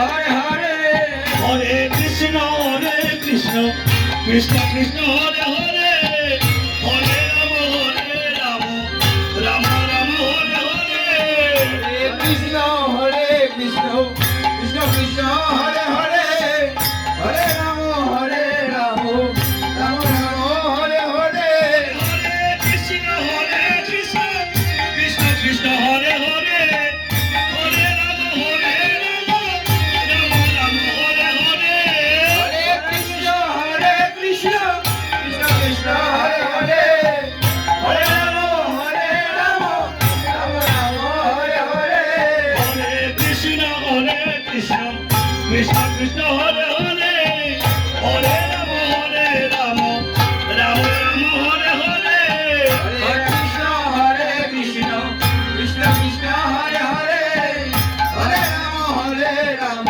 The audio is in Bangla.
হরে হরে হরে কৃষ্ণ কৃষ্ণ কৃষ্ণ হরে হরে হরে রাম রাম রাম হরে হরে হরে কৃষ্ণ কৃষ্ণ কৃষ্ণ হরে হরে হরে রাম রাম রাম হরে হরে হরে কৃষ্ণ কৃষ্ণ কৃষ্ণ হরে হরে হরে রাম রাম রাম হরে হরে হরে কৃষ্ণ কৃষ্ণ কৃষ্ণ কৃষ্ণ হরে হরে হরে রাম রাম রাম হরে হরে হরে কৃষ্ণ কৃষ্ণ কৃষ্ণ কৃষ্ণ হরে হরে হরে রাম রাম রাম হরে হরে হরে কৃষ্ণ কৃষ্ণ কৃষ্ণ কৃষ্ণ হরে হরে হরে রাম